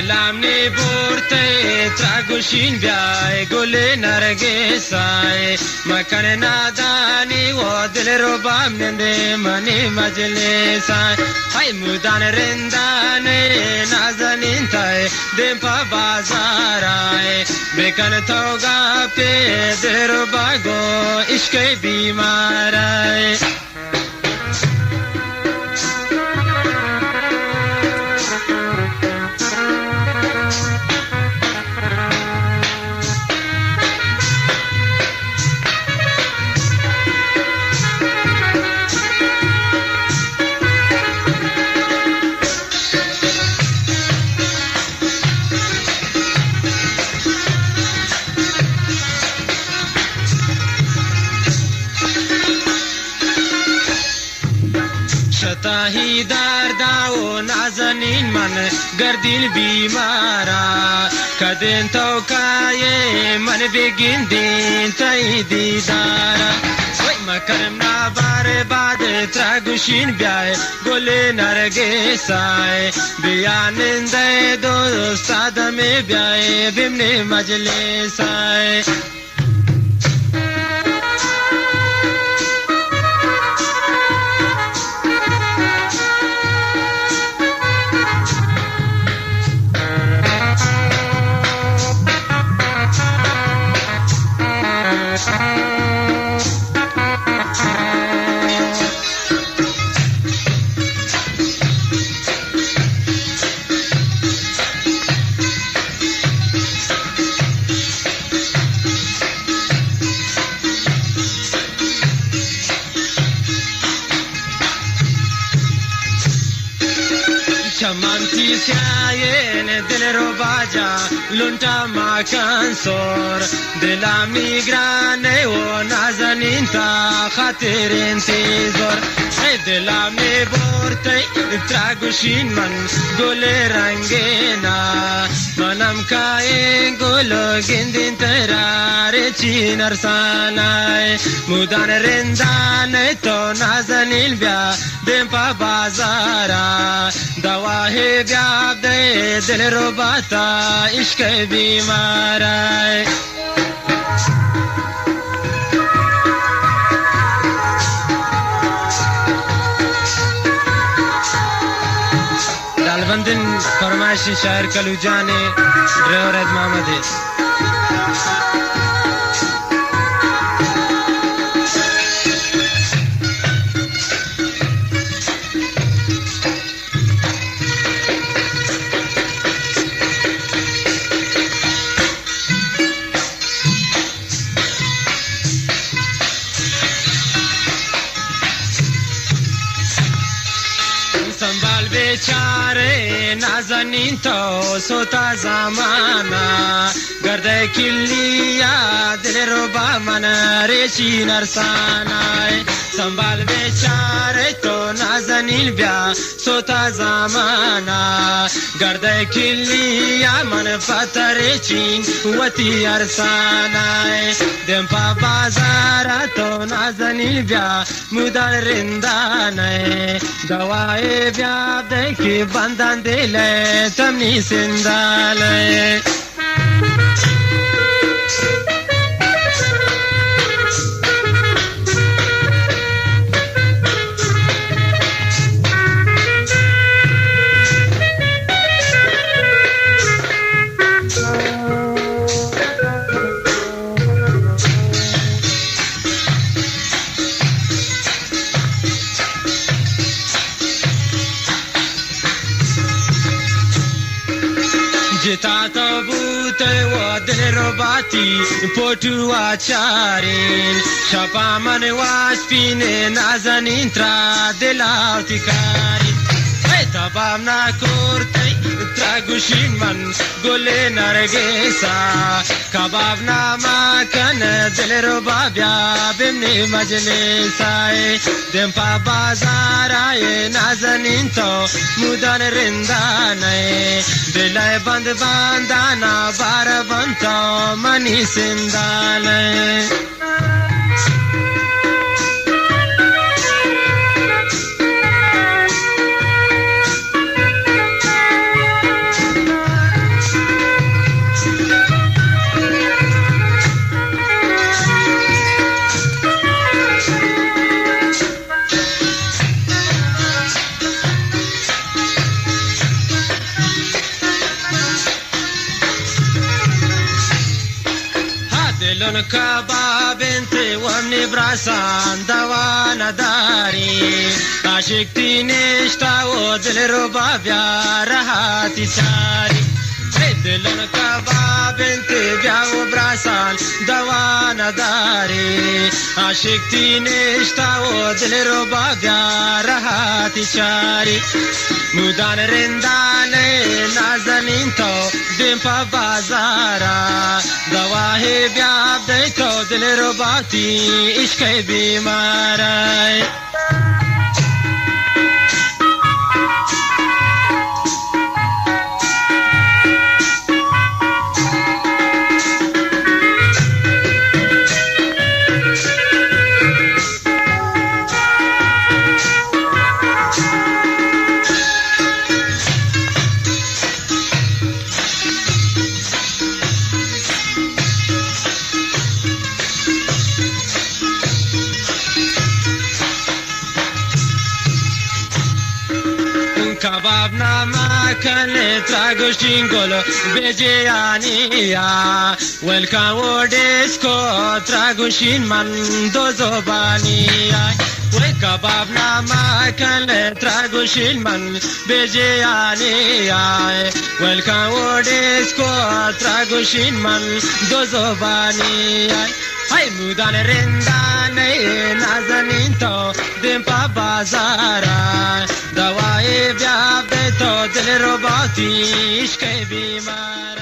دلامني بورتي تراغوشين بياي قولي نرقصاي مكان ناداني ودل ربا من ماني مجلساي هاي مودان رنداني نازنين تاي دمبا بازاراي بكن توغا في درباغو اشكي بيماراي شتاهی درداو نازنین من گردیل بیمارا کدین توکای من بگین دین تای دیدارا وی مکرم نابار بعد تراغوشین بیای گل نرگسای بیاننده دوست آدم بیای بمن مجلسای چمانتی سیاین دل رو باجا لونتا ماکان سور دلا میگرانه و نازنین تا خاطر انتظار دلا می بورتی تراغوشین من گل رنگینا منم کای گل گندین ترار چی نرسانای مودان رندانه تو نازنین بیا دمپا بازارا دواهی بیاب ده دل رو باتا عشق بیمارای دالبندن فرمایشی شاعر کلوجانی ڈرائیور محمد संभाल बेचारे नाज़नीन तो सोता ज़माना गर्दे किल्लिया दिल रुबा मन रेशी नरसाना संभाल बेचारे तो नाज़नीन ब्या सोता ज़माना गर्दे किल्लिया मन पतरे चीन वती अरसाना दंपा बाज़ारा तो नाज़नीन ब्या मुदल रिंदाना दवाए ब्याब देखी बंदन दिले तमनी सिंदाले जिता तो बूते वो दिल रोबाती पोटू आचारीन शपा मन वास्पीने नाज़नीन त्रा दिलावती कारी तबाम ना कोरते تراغوشین من گل نرگسا کباب نامکن دل رو بابیا بمنی مجلسای دم پا بازارای نازنین تو مودان رندانه دلای بند باندانا بار بند تو منی سندانه كباب انت ومني براسان دوانا داري عشقتي نشتا ودل رباب يا رهاتي ساري دلن كباب انت بياو براسان دوانا داري عشقتي نشتا ودل رباب يا رهاتي ساري مودان رندانه نازنین تو دیم پا بازارا دواهی بیاب دی تو دل رو باتی عشق بیمارای كبابنا ما كان تراغوشين قولو بجيانيا والكاو ديسكو تراغوشين من دو زبانيا وكبابنا ما كان تراغوشين من بجيانيا والكاو ديسكو تراغوشين من دو زبانيا هاي مودان رندانه نازنین تو دیم پا بازارا دوای بیاب دی تو دل رو باتی عشق بیمار